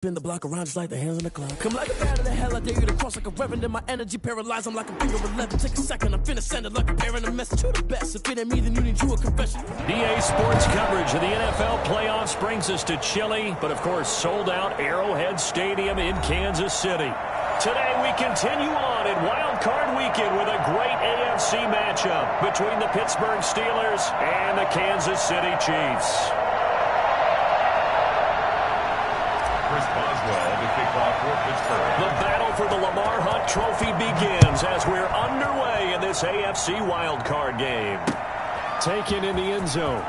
Spin the block around just like the hands in the club. Come like a bat in the hell, I dare you to cross like a reverend. In my energy paralyzed, I'm like a finger 11. Take a second, I'm finna send it like a parent. A message to the best. If it ain't me, then you need you a confession. DA Sports coverage of the NFL playoffs brings us to Chile, but of course sold out Arrowhead Stadium in Kansas City. Today we continue on in Wild Card Weekend with a great AFC matchup between the Pittsburgh Steelers and the Kansas City Chiefs. Chris Boswell to kick off for Pittsburgh. The battle for the Lamar Hunt Trophy begins as we're underway in this AFC Wild Card game. Taken in the end zone.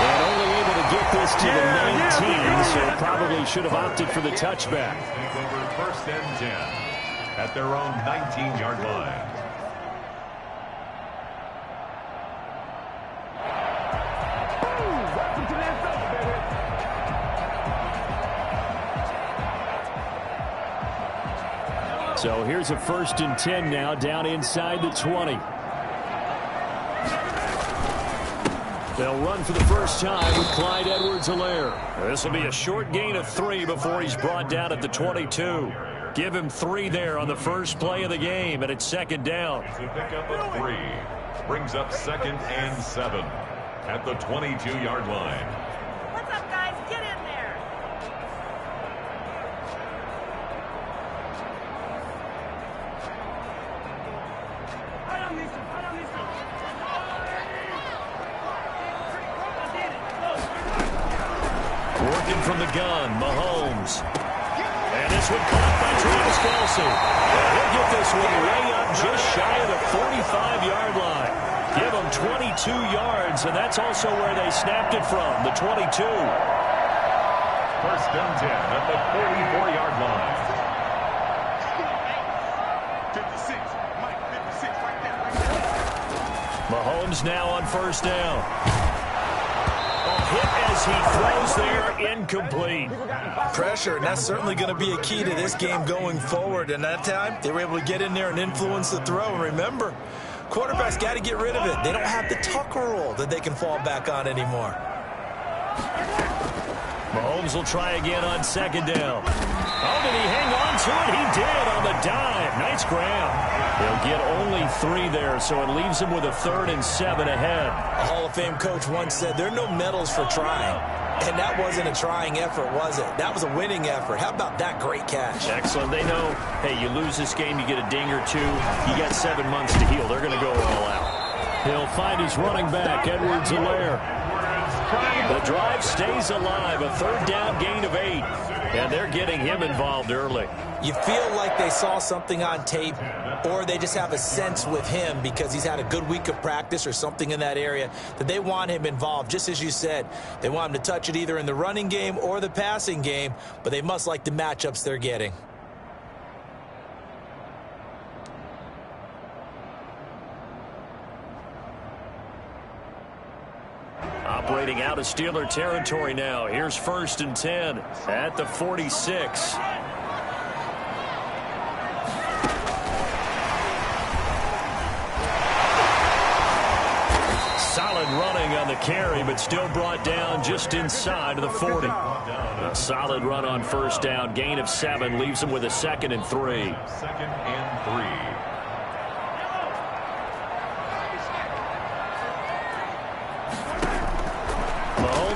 And only able to get this to the 19, so probably should have opted for the touchback. Take over 1st and 10 at their own 19-yard line. So here's a 1st and 10 now, down inside the 20. They'll run for the first time with Clyde Edwards-Helaire. This will be a short gain of 3 before he's brought down at the 22. Give him 3 there on the first play of the game, and it's 2nd down. It's a pickup of 3. Brings up 2nd and 7 at the 22-yard line. What's up, guys? Get in there. Working from the gun, Mahomes. And this one caught by Travis Kelce. And he'll get this one way up just shy of the 45-yard line. Give them 22 yards, and that's also where they snapped it from, the 22. 1st and 10 at the 44-yard line. 56. Mike, 56 right there. Mahomes now on 1st down. Hit as he throws there, incomplete. Pressure, and that's certainly going to be a key to this game going forward. And that time, they were able to get in there and influence the throw. And remember, quarterbacks got to get rid of it. They don't have the Tucker rule that they can fall back on anymore. Mahomes will try again on 2nd down. Oh, did he hang on to it? He did on the dive. Nice grab. They'll get only 3 there, so it leaves him with a 3rd and 7 ahead. A Hall of Fame coach once said, there are no medals for trying. And that wasn't a trying effort, was it? That was a winning effort. How about that great catch? Excellent. They know, hey, you lose this game, you get a ding or 2. You got 7 months to heal. They're going to go all out. He'll find his running back, Edwards-Helaire. The drive stays alive, a 3rd down gain of 8. And they're getting him involved early. You feel like they saw something on tape, or they just have a sense with him because he's had a good week of practice or something in that area that they want him involved. Just as you said, they want him to touch it either in the running game or the passing game, but they must like the matchups they're getting. Operating out of Steeler territory now. Here's 1st and 10 at the 46. Solid running on the carry, but still brought down just inside of the 40. A solid run on 1st down. Gain of 7 leaves him with a 2nd and 3. 2nd and 3.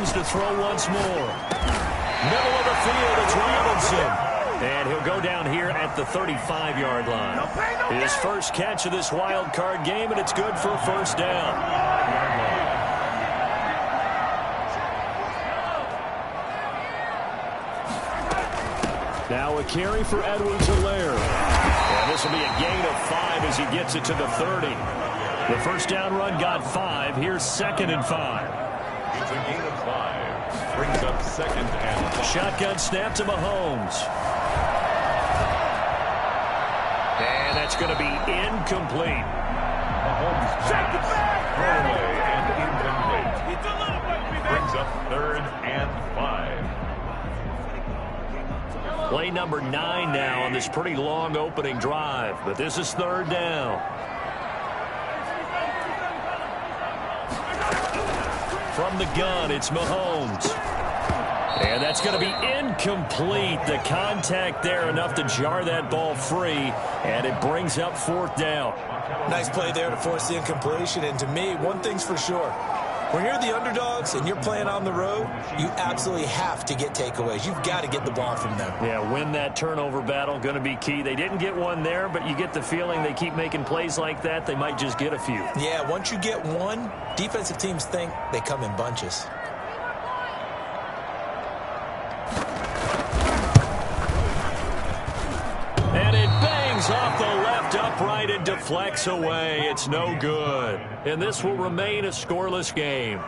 To throw once more. Middle of the field, it's Robinson. And he'll go down here at the 35-yard line. His first catch of this wild card game, and it's good for a 1st down. Now a carry for Edwards-Helaire. And this will be a gain of 5 as he gets it to the 30. The 1st down run got 5. Here's 2nd and 5. It's a gain of 5. Brings up 2nd and 5. Shotgun snap to Mahomes. And that's going to be incomplete. Mahomes pass. Throw away and incomplete. Brings up 3rd and 5. Play number 9 now on this pretty long opening drive. But this is 3rd down. From the gun, it's Mahomes. And that's going to be incomplete. The contact there enough to jar that ball free, and it brings up 4th down. Nice play there to force the incompletion. And to me, one thing's for sure. When you're the underdogs and you're playing on the road, you absolutely have to get takeaways. You've got to get the ball from them. Yeah, win that turnover battle, going to be key. They didn't get one there, but you get the feeling they keep making plays like that, they might just get a few. Yeah, once you get one, defensive teams think they come in bunches. And it bangs off the left upright and deflects away. It's no good. And this will remain a scoreless game.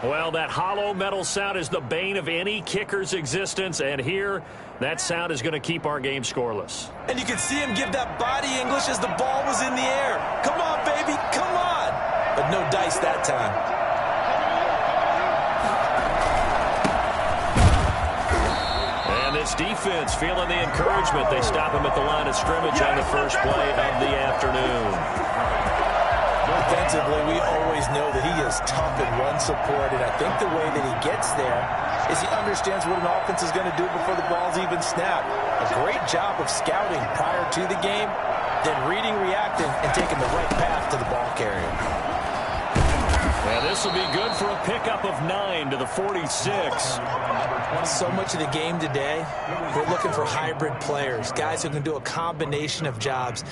Well, that hollow metal sound is the bane of any kicker's existence. And here, that sound is going to keep our game scoreless. And you can see him give that body English as the ball was in the air. Come on, baby, come on. But no dice that time. This defense feeling the encouragement. They stop him at the line of scrimmage on the first play of the afternoon. Defensively, we always know that he is tough in run support, and I think the way that he gets there is he understands what an offense is going to do before the ball's even snapped. A great job of scouting prior to the game, then reading, reacting, and taking the right path to the ball carrier. And this will be good for a pickup of 9 to the 46. So much of the game today, we're looking for hybrid players, guys who can do a combination of jobs.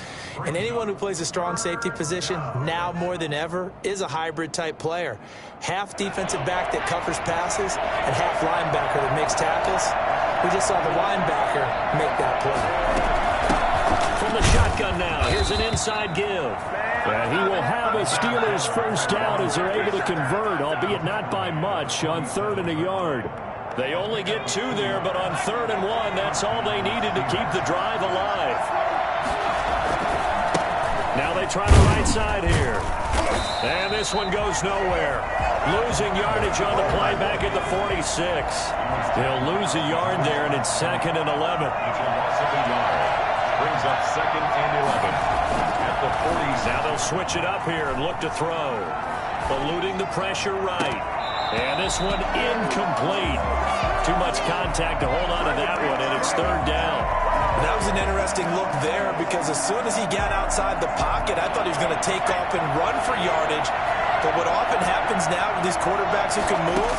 And anyone who plays a strong safety position, now more than ever, is a hybrid-type player. Half defensive back that covers passes and half linebacker that makes tackles. We just saw the linebacker make that play. From the shotgun now, here's an inside give. And he will have a Steelers first down as they're able to convert, albeit not by much, on 3rd and a yard. They only get 2 there, but on 3rd and 1, that's all they needed to keep the drive alive. Now they try the right side here. And this one goes nowhere. Losing yardage on the play back at the 46. They'll lose a yard there, and it's 2nd and 11. Brings up 2nd and 11. At the 40. Now they'll switch it up here and look to throw. Eluding the pressure right. And this one incomplete. Too much contact to hold on to that one, and it's 3rd down. That was an interesting look there because as soon as he got outside the pocket, I thought he was going to take off and run for yardage. But what often happens now with these quarterbacks who can move,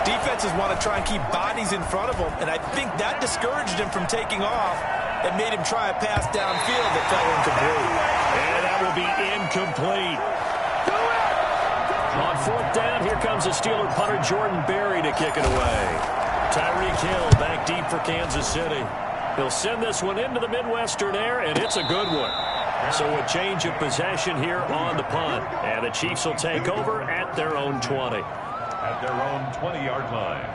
defenses want to try and keep bodies in front of them, and I think that discouraged him from taking off and made him try a pass downfield that fell incomplete. And that will be incomplete. On 4th down, here comes the Steeler punter Jordan Berry to kick it away. Tyreek Hill back deep for Kansas City. He'll send this one into the Midwestern air, and it's a good one. So a change of possession here on the punt. And the Chiefs will take over at their own 20. At their own 20-yard line.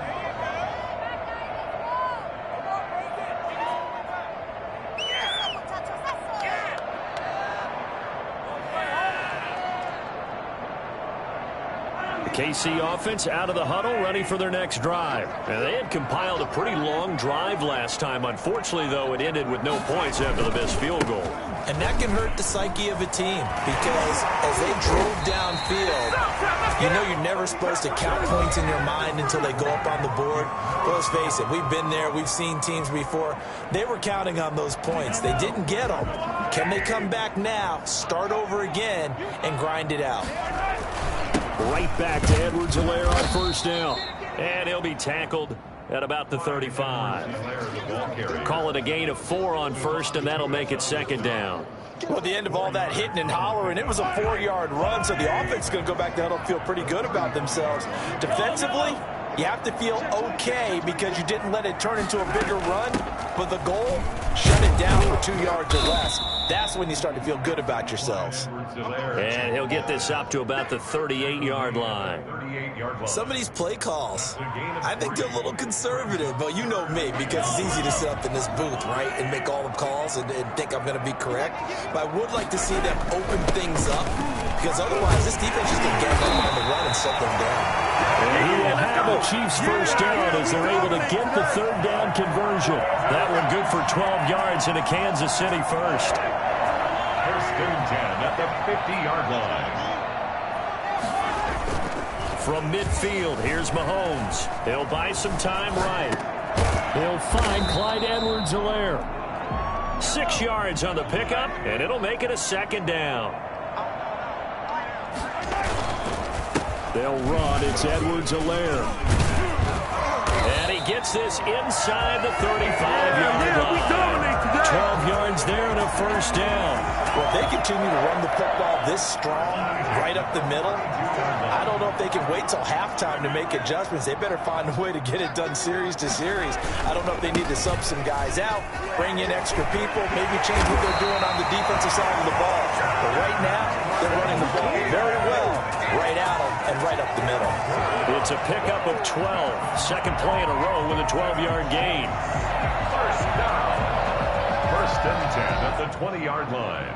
KC offense out of the huddle, ready for their next drive. And they had compiled a pretty long drive last time. Unfortunately, though, it ended with no points after the missed field goal. And that can hurt the psyche of a team because as they drove downfield, you know you're never supposed to count points in your mind until they go up on the board. But let's face it, we've been there. We've seen teams before. They were counting on those points. They didn't get them. Can they come back now, start over again, and grind it out? Right back to Edwards-Helaire on 1st down. And he'll be tackled at about the 35. Call it a gain of 4 on 1st, and that'll make it 2nd down. Well, at the end of all that hitting and hollering, it was a 4-yard run, so the offense is going to go back down and feel pretty good about themselves. Defensively, you have to feel okay because you didn't let it turn into a bigger run, but the goal, shut it down for 2 yards or less. That's when you start to feel good about yourselves. And he'll get this up to about the 38-yard line. Some of these play calls, I think they're a little conservative, but you know me, because it's easy to sit up in this booth, right, and make all the calls and think I'm going to be correct. But I would like to see them open things up, because otherwise this defense is going to get them on the run and shut them down. And he will have a Chiefs first down as they're able to get the 3rd down conversion. That one good for 12 yards into Kansas City first. 1st and 10 at the 50-yard line. From midfield, here's Mahomes. He'll buy some time right. He'll find Clyde Edwards-Helaire. 6 yards on the pickup, and it'll make it a second down. They'll run. It's Edwards-Helaire. And he gets this inside the 35-yard line. 12 yards there and a first down. Well, if they continue to run the football this strong, right up the middle, I don't know if they can wait till halftime to make adjustments. They better find a way to get it done series to series. I don't know if they need to sub some guys out, bring in extra people, maybe change what they're doing on the defensive side of the ball. But right now, they're running the ball very well, right at them and right up the middle. It's a pickup of 12. Second play in a row with a 12-yard gain. First down. First and 10 at the 20-yard line.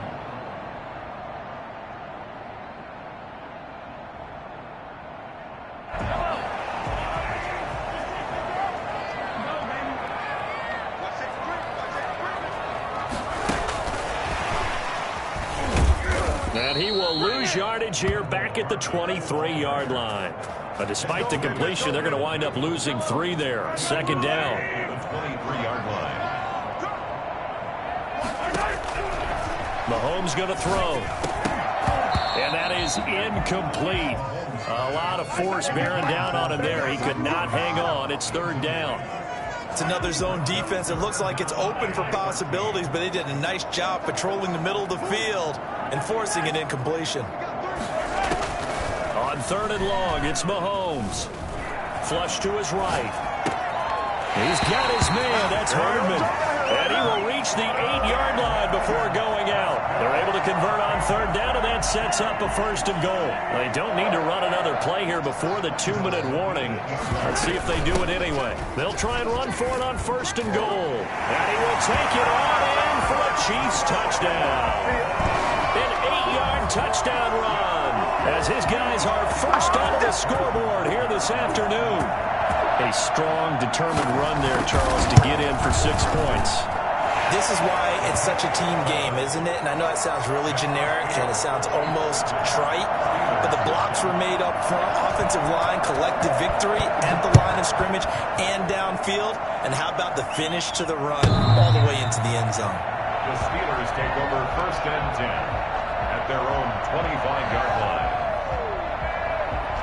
And he will lose yardage here back at the 23-yard line. But despite the completion, they're going to wind up losing 3 there. Second down. The 23-yard line. Mahomes going to throw. And that is incomplete. A lot of force bearing down on him there. He could not hang on. It's third down. It's another zone defense. It looks like it's open for possibilities, but they did a nice job patrolling the middle of the field and forcing an incompletion. On third and long, it's Mahomes. Flush to his right. He's got his man. That's Hardman. And he will reach the 8-yard line before going out. They're able to convert on third down, and that sets up a first and goal. They don't need to run another play here before the 2-minute warning. Let's see if they do it anyway. They'll try and run for it on first and goal. And he will take it on in for a Chiefs touchdown. An 8-yard touchdown run as his guys are first onto the scoreboard here this afternoon. A strong, determined run there, Charles, to get in for 6 points. This is why it's such a team game, isn't it? And I know that sounds really generic and it sounds almost trite, but the blocks were made up front, offensive line, collective victory at the line of scrimmage and downfield. And how about the finish to the run all the way into the end zone? The Steelers take over first and 10 at their own 25-yard line.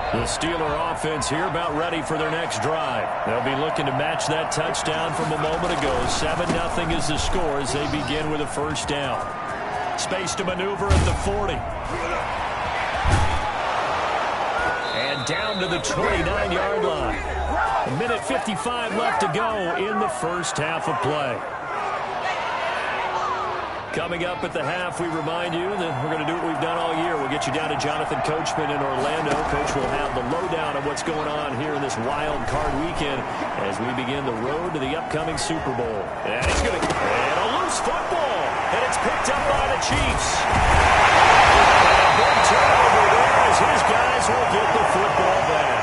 The Steeler offense here about ready for their next drive. They'll be looking to match that touchdown from a moment ago. 7-0 is the score as they begin with a first down. Space to maneuver at the 40. And down to the 29-yard line. 1:55 left to go in the first half of play. Coming up at the half, we remind you that we're going to do what we've done all year. We'll get you down to Jonathan Coachman in Orlando. Coach will have the lowdown of what's going on here in this wild card weekend as we begin the road to the upcoming Super Bowl. And he's going to get a loose football, and it's picked up by the Chiefs. And a big turnover there as his guys will get the football back.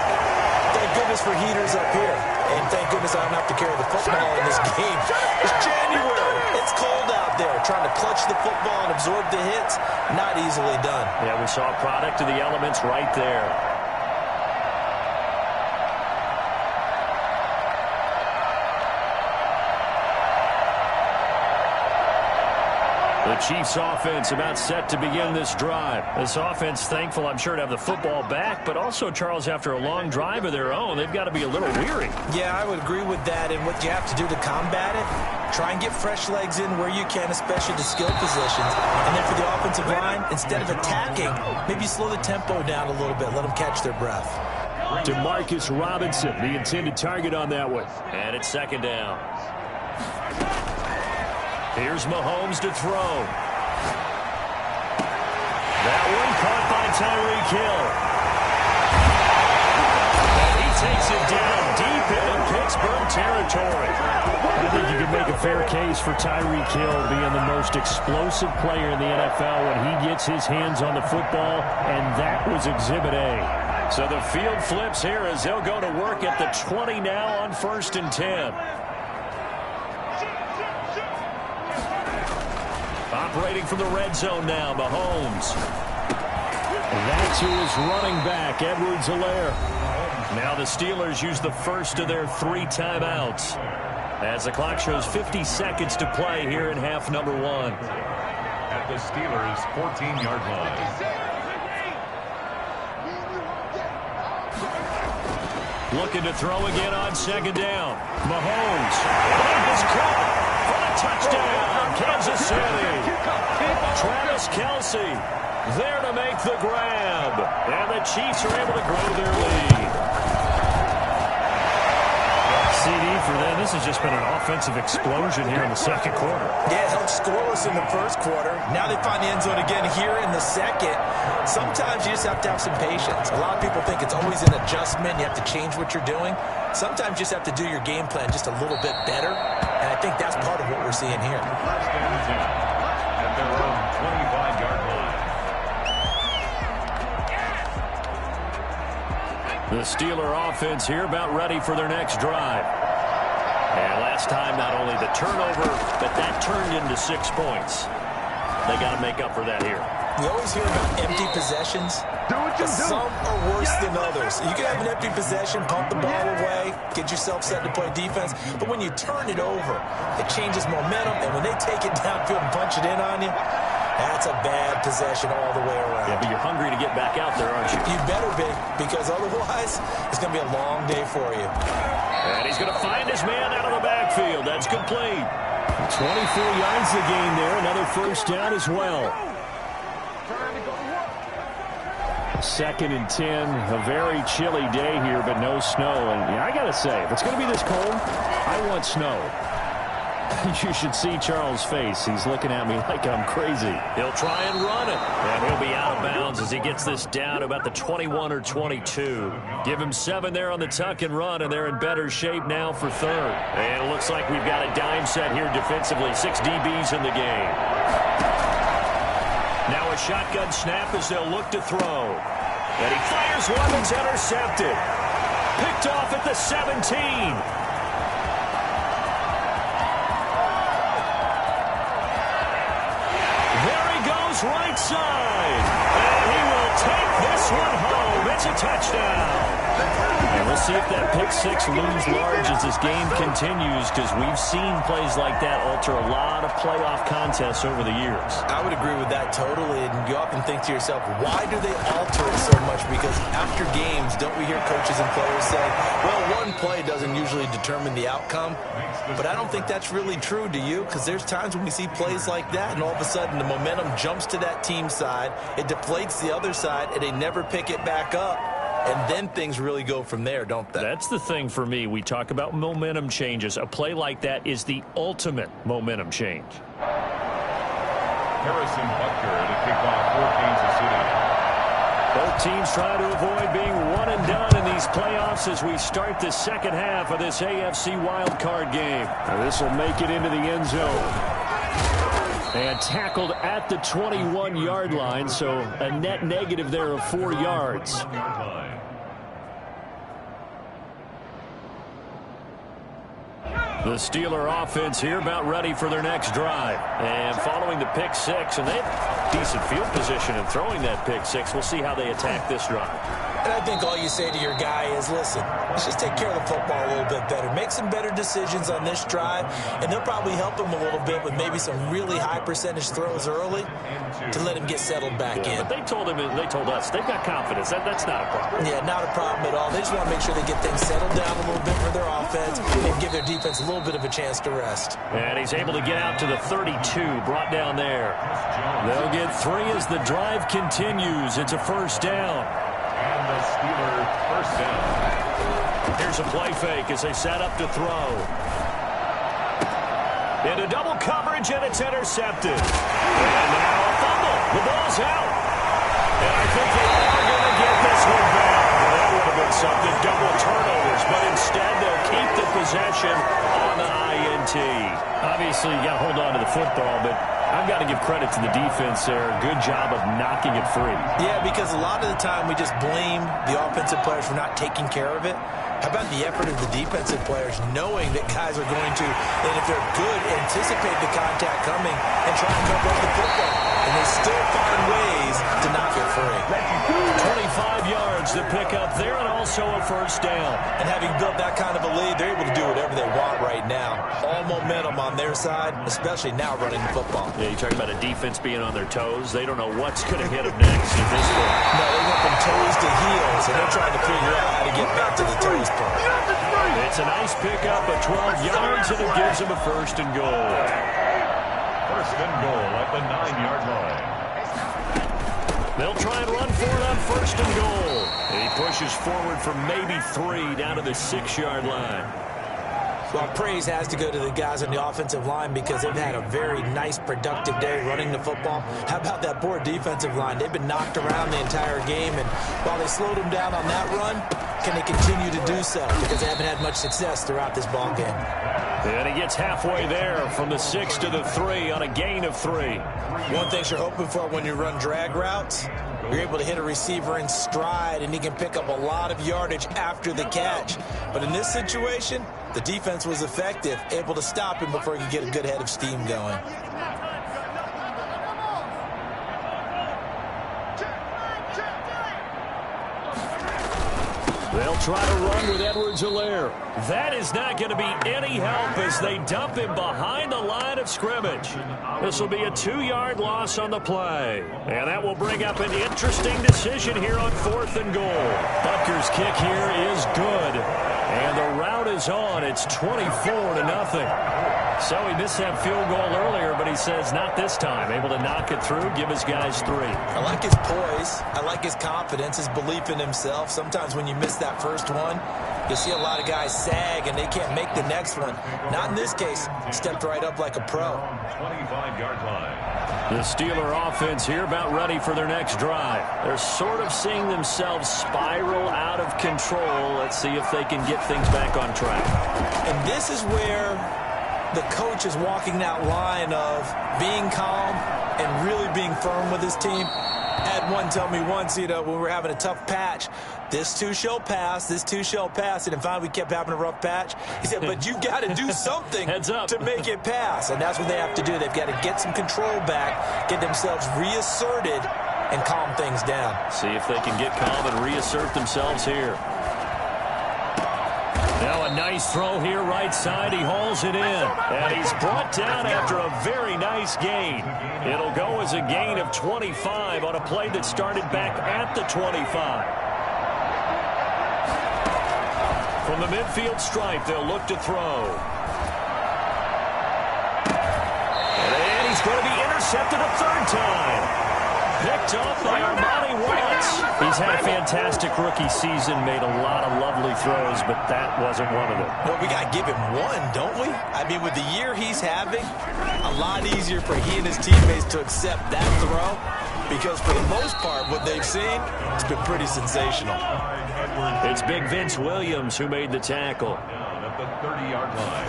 Thank goodness for heaters up here. And thank goodness I don't have to carry the football in this game. It's January. It's cold out there. Trying to clutch the football and absorb the hits, not easily done. Yeah, we saw a product of the elements right there. The Chiefs offense about set to begin this drive. This offense thankful, I'm sure, to have the football back, but also, Charles, after a long drive of their own, they've got to be a little weary. Yeah, I would agree with that, and what you have to do to combat it, try and get fresh legs in where you can, especially the skill positions. And then for the offensive line, instead of attacking, maybe slow the tempo down a little bit, let them catch their breath. Demarcus Robinson, the intended target on that one. And it's second down. Here's Mahomes to throw. That one caught by Tyreek Hill. And he takes it down deep into Pittsburgh territory. I think you can make a fair case for Tyreek Hill being the most explosive player in the NFL when he gets his hands on the football, and that was Exhibit A. So the field flips here as they'll go to work at the 20 now on first and 10. Operating from the red zone now, Mahomes. That's who is running back, Edwards-Helaire. Now the Steelers use the first of their 3 timeouts as the clock shows 50 seconds to play here in half number 1. At the Steelers' 14-yard line. Looking to throw again on second down. Mahomes. Ball is caught for a touchdown. Kansas City. Travis Kelce there to make the grab. And the Chiefs are able to grow their lead. CD for them. This has just been an offensive explosion here in the second quarter. Yeah, held scoreless in the first quarter. Now they find the end zone again here in the second. Sometimes you just have to have some patience. A lot of people think it's always an adjustment. You have to change what you're doing. Sometimes you just have to do your game plan just a little bit better. And I think that's part of what we're seeing here. First and 10 at their own 25-yard line. The Steeler offense here about ready for their next drive. And last time, not only the turnover, but that turned into 6 points. They got to make up for that here. We always hear about empty possessions. But some are worse than others. You can have an empty possession, pump the ball away, get yourself set to play defense. But when you turn it over, it changes momentum. And when they take it downfield and punch it in on you, that's a bad possession all the way around. Yeah, but you're hungry to get back out there, aren't you? You better be, because otherwise it's going to be a long day for you. And he's going to find his man out of the backfield. That's complete. 24 yards to gain there. Another first down as well. 2nd and 10. A very chilly day here, but no snow. And yeah, I got to say, if it's going to be this cold, I want snow. You should see Charles' face. He's looking at me like I'm crazy. He'll try and run it. And he'll be out of bounds as he gets this down to about the 21 or 22. Give him 7 there on the tuck and run, and they're in better shape now for 3rd. And it looks like we've got a dime set here defensively. 6 DBs in the game. Now a shotgun snap as they'll look to throw. And he fires one that's intercepted. Picked off at the 17. Right side, and he will take this one home. It's a touchdown. And we'll see if that pick 6 looms large as this game continues, because we've seen plays like that alter a lot of playoff contests over the years. I would agree with that totally, and you often think to yourself, why do they alter it so much? Because after games, don't we hear coaches and players say, well, one play doesn't usually determine the outcome? But I don't think that's really true, do you? Because there's times when we see plays like that, and all of a sudden the momentum jumps to that team side, it deflates the other side, and they never pick it back up. And then things really go from there, don't they? That's the thing for me. We talk about momentum changes. A play like that is the ultimate momentum change. Harrison Butker to kick off for Kansas City. Both teams trying to avoid being one and done in these playoffs as we start the second half of this AFC wildcard game. This will make it into the end zone. And tackled at the 21-yard line, so a net negative there of 4 yards. The Steeler offense here about ready for their next drive. And following the pick 6, and they have decent field position in throwing that pick 6. We'll see how they attack this drive. And I think all you say to your guy is, listen, let's just take care of the football a little bit better. Make some better decisions on this drive, and they'll probably help him a little bit with maybe some really high percentage throws early to let him get settled back in. But they told us they've got confidence. That's not a problem. Yeah, not a problem at all. They just want to make sure they get things settled down a little bit for their offense and give their defense a little bit of a chance to rest. And he's able to get out to the 32, brought down there. They'll get 3 as the drive continues. It's a first down. And the Steelers first down. Here's a play fake as they set up to throw. Into double coverage, and it's intercepted. And now a fumble. The ball's out. And I think they are going to get this one back. Well, that would have been something. Double turnovers. But instead, they'll keep the possession on the INT. Obviously, you got to hold on to the football, but I've got to give credit to the defense there. Good job of knocking it free. Yeah, because a lot of the time we just blame the offensive players for not taking care of it. How about the effort of the defensive players knowing that guys are going to, and if they're good, anticipate the contact coming and try and cover up the football. And they still find ways to knock it free. 25 yards to pick up there and also a first down. And having built that kind of a lead, they're able to do whatever they want right now. All momentum on their side, especially now running the football. Yeah, you talk about a defense being on their toes. They don't know what's going to hit them next at this point. No, they went from toes to heels, and they're trying to figure out how to get back to the toes part. It's a nice pickup of 12 yards, and it gives them a first and goal. First and goal at the 9-yard line. They'll try and run for it on first and goal. He pushes forward for maybe 3 down to the 6-yard line. Well, praise has to go to the guys on the offensive line because they've had a very nice, productive day running the football. How about that poor defensive line? They've been knocked around the entire game, and while they slowed them down on that run, can they continue to do so? Because they haven't had much success throughout this ball game. And he gets halfway there from the 6 to the 3 on a gain of 3. One thing you're hoping for when you run drag routes, you're able to hit a receiver in stride, and he can pick up a lot of yardage after the catch. But in this situation, the defense was effective, able to stop him before he could get a good head of steam going. They'll try to run with Edwards-Helaire. That is not going to be any help as they dump him behind the line of scrimmage. This will be a 2-yard loss on the play. And that will bring up an interesting decision here on 4th and goal. Butker's kick here is good. And the route is on. It's 24-0. So he missed that field goal earlier, but he says not this time. Able to knock it through, give his guys 3. I like his poise. I like his confidence, his belief in himself. Sometimes when you miss that first one, you'll see a lot of guys sag and they can't make the next one. Not in this case. Stepped right up like a pro. 25-yard line. The Steeler offense here about ready for their next drive. They're sort of seeing themselves spiral out of control. Let's see if they can get things back on track. And this is where the coach is walking that line of being calm and really being firm with his team. I had one tell me once, when we were having a tough patch, this too shall pass, this too shall pass. And finally we kept having a rough patch. He said, but you got to do something to make it pass. And that's what they have to do. They've got to get some control back, get themselves reasserted, and calm things down. See if they can get calm and reassert themselves here. Now a nice throw here right side. He hauls it in. And he's brought down after a very nice gain. It'll go as a gain of 25 on a play that started back at the 25. From the midfield stripe, they'll look to throw. And he's going to be intercepted a 3rd time. Picked up by Armani Watts. He's had a fantastic rookie season, made a lot of lovely throws, but that wasn't one of them. Well, we got to give him one, don't we? I mean, with the year he's having, a lot easier for he and his teammates to accept that throw because for the most part, what they've seen, it's been pretty sensational. It's Big Vince Williams who made the tackle. At the 30-yard line.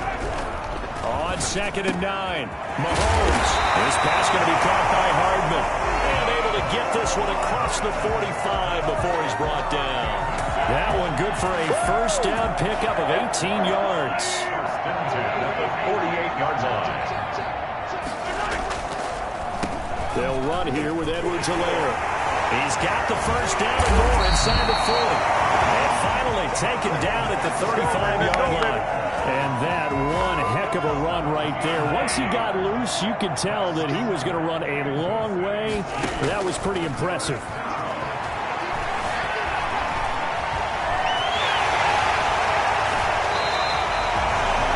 On 2nd and 9, Mahomes. This pass going to be caught by Hardman. And able to get this one across the 45 before he's brought down. That one good for a first down pickup of 18 yards. At the 48-yard line. They'll run here with Edwards-Helaire. He's got the first down and more inside the 40. And finally taken down at the 35-yard line. And that one heck of a run right there. Once he got loose, you could tell that he was going to run a long way. That was pretty impressive.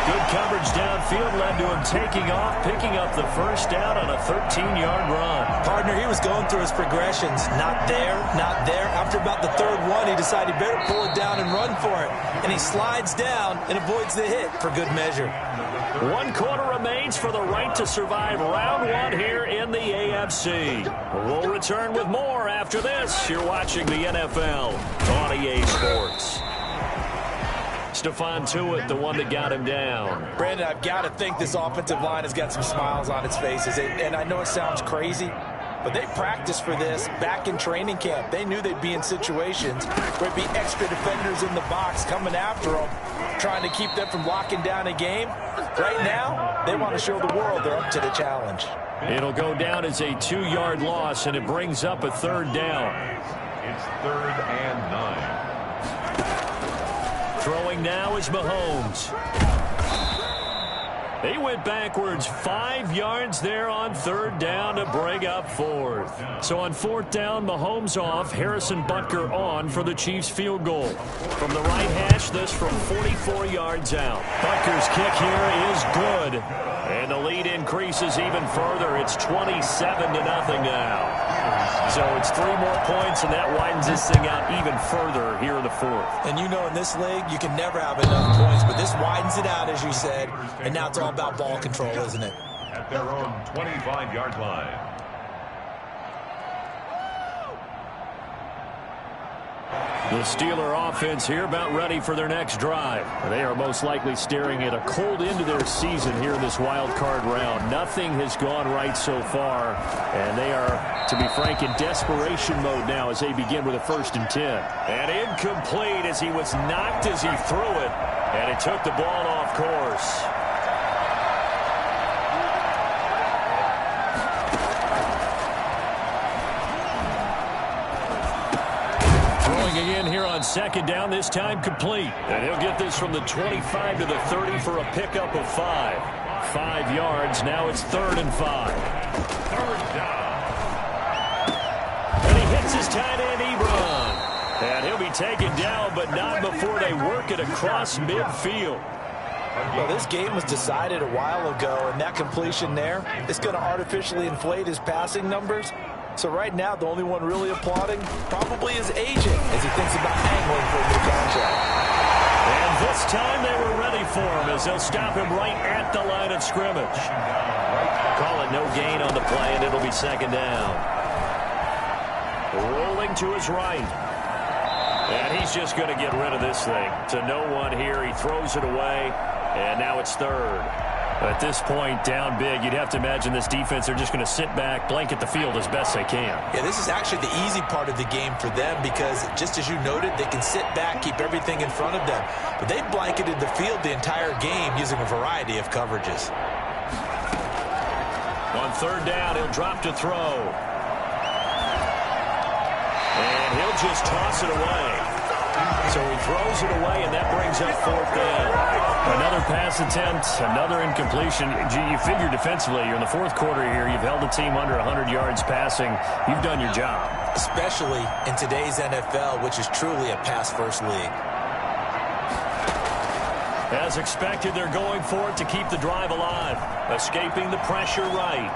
Good coverage downfield led to him taking off, picking up the first down on a 13-yard run. Partner, he was going through his progressions. Not there, not there. After about the 3rd one, he decided he better pull it down and run for it. And he slides down and avoids the hit for good measure. 1 quarter remains for the right to survive round 1 here in the AFC. We'll return with more after this. You're watching the NFL on EA Sports. Stephon Tuitt, the one that got him down. Brandon, I've got to think this offensive line has got some smiles on its faces. And I know it sounds crazy, but they practiced for this back in training camp. They knew they'd be in situations where it'd be extra defenders in the box coming after them, trying to keep them from locking down a game. Right now, they want to show the world they're up to the challenge. It'll go down as a 2-yard loss, and it brings up a 3rd down. It's 3rd and 9. Throwing now is Mahomes. They went backwards 5 yards there on 3rd down to bring up 4th. So on 4th down, Mahomes off, Harrison Butker on for the Chiefs field goal. From the right hash, this from 44 yards out. Butker's kick here is good. And the lead increases even further. It's 27-0 now. So it's 3 more points, and that widens this thing out even further here in the 4th. And you know, in this league, you can never have enough points, but this widens it out, as you said, and now it's all about ball control, isn't it? At their own 25-yard line. The Steeler offense here about ready for their next drive. They are most likely staring at a cold end to their season here in this wild card round. Nothing has gone right so far, and they are, to be frank, in desperation mode now as they begin with a 1st and 10. And incomplete as he was knocked as he threw it, and it took the ball off course. Again here on 2nd down, this time complete. And he'll get this from the 25 to the 30 for a pickup of 5. 5 yards. Now it's 3rd and 5. 3rd down. And he hits his tight end, Ebron. And he'll be taken down, but not before they work it across midfield. Well, this game was decided a while ago, and that completion there is going to artificially inflate his passing numbers. So right now, the only one really applauding probably his agent as he thinks about angling for a new contract. And this time they were ready for him as they'll stop him right at the line of scrimmage. Call it no gain on the play, and it'll be 2nd down. Rolling to his right. And he's just going to get rid of this thing. To no one here. He throws it away, and now it's 3rd. At this point, down big, you'd have to imagine this defense, they're just going to sit back, blanket the field as best they can. Yeah, this is actually the easy part of the game for them because, just as you noted, they can sit back, keep everything in front of them. But they've blanketed the field the entire game using a variety of coverages. On 3rd down, he'll drop to throw. And he'll just toss it away. So he throws it away, and that brings up 4th down. Another pass attempt, another incompletion. You figure defensively, you're in the 4th quarter here. You've held the team under 100 yards passing. You've done your job. Especially in today's NFL, which is truly a pass-first league. As expected, they're going for it to keep the drive alive. Escaping the pressure right.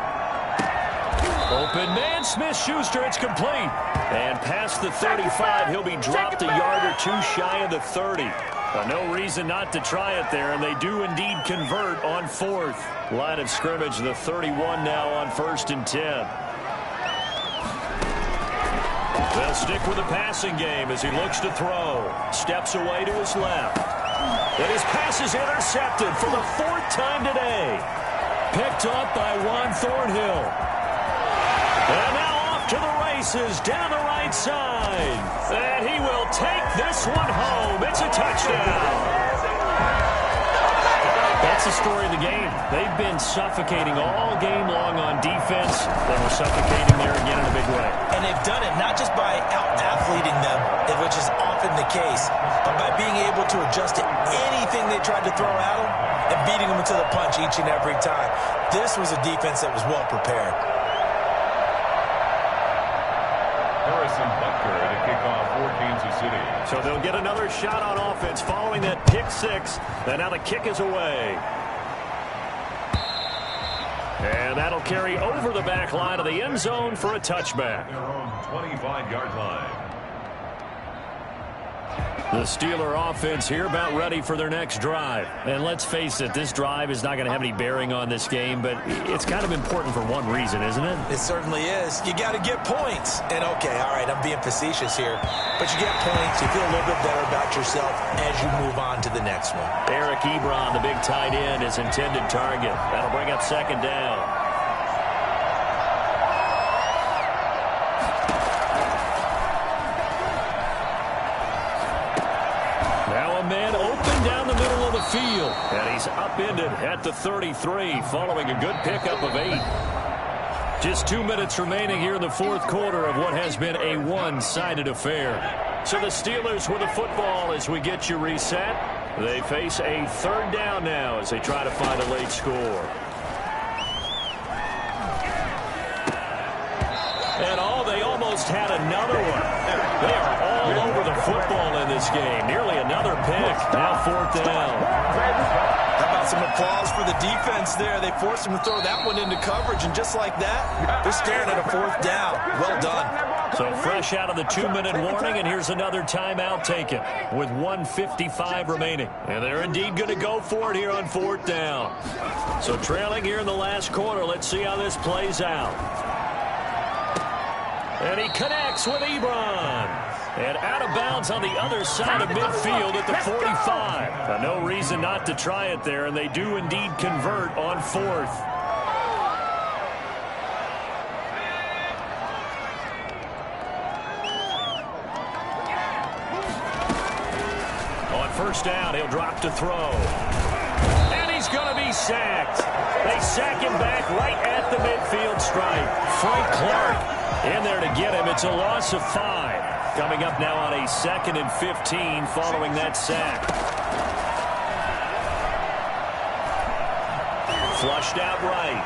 Open man, Smith-Schuster, it's complete. And past the 35, he'll be dropped a yard or 2 shy of the 30. No reason not to try it there, and they do indeed convert on 4th. Line of scrimmage, the 31 now on 1st and 10. They'll stick with the passing game as he looks to throw. Steps away to his left. And his pass is intercepted for the 4th time today. Picked up by Juan Thornhill. And now off to the races down the right side. And he will take this one home. It's a touchdown. That's the story of the game. They've been suffocating all game long on defense. They were suffocating there again in a big way. And they've done it not just by out-athleting them, which is often the case, but by being able to adjust to anything they tried to throw at them and beating them to the punch each and every time. This was a defense that was well prepared. Harrison Butker to kick off for Kansas City. So they'll get another shot on offense following that pick 6. And now the kick is away. And that'll carry over the back line of the end zone for a touchback. Their own 25-yard line. The Steeler offense here about ready for their next drive. And let's face it, this drive is not going to have any bearing on this game, but it's kind of important for one reason, isn't it? It certainly is. You got to get points. And, okay, all right, I'm being facetious here, but you get points, you feel a little bit better about yourself as you move on to the next one. Eric Ebron, the big tight end, is intended target. That'll bring up 2nd down. midfield. And he's upended at the 33 following a good pickup of 8. Just 2 minutes remaining here in the fourth quarter of what has been a one-sided affair. So the Steelers with the football as we get you reset. They face a third down now as they try to find a late score. And they almost had another one. They are all over the football in this game. Nearly another pick. Now fourth down. How about some applause for the defense there? They forced him to throw that one into coverage, and just like that, they're staring at a fourth down. Well done. So fresh out of the 2-minute warning, and here's another timeout taken with 1:55 remaining. And they're indeed going to go for it here on fourth down. So trailing here in the last quarter. Let's see how this plays out. And he connects with Ebron. And out of bounds on the other side of midfield at the 45. No reason not to try it there, and they do indeed convert on fourth. On first down, he'll drop to throw. And he's going to be sacked. They sack him back right at the midfield stripe. Frank Clark in there to get him. It's a loss of 5. Coming up now on a 2nd and 15 following that sack. Flushed out right.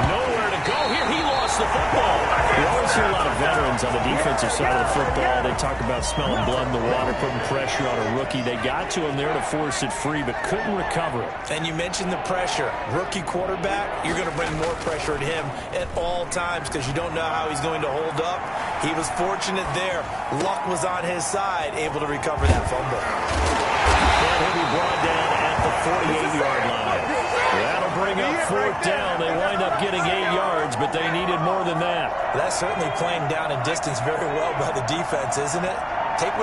Nowhere to go here. He lost the football. We always hear a lot of veterans on the defensive side of the football. They talk about smelling blood in the water, putting pressure on a rookie. They got to him there to force it free, but couldn't recover it. And you mentioned the pressure. Rookie quarterback, you're going to bring more pressure at him at all times because you don't know how he's going to hold up. He was fortunate there. Luck was on his side, able to recover that fumble. And he'll be brought down at the 48-yard line. That'll bring up fourth down. They wind up getting 8 yards, but they needed more than that. That's certainly playing down in distance very well by the defense, isn't it? Take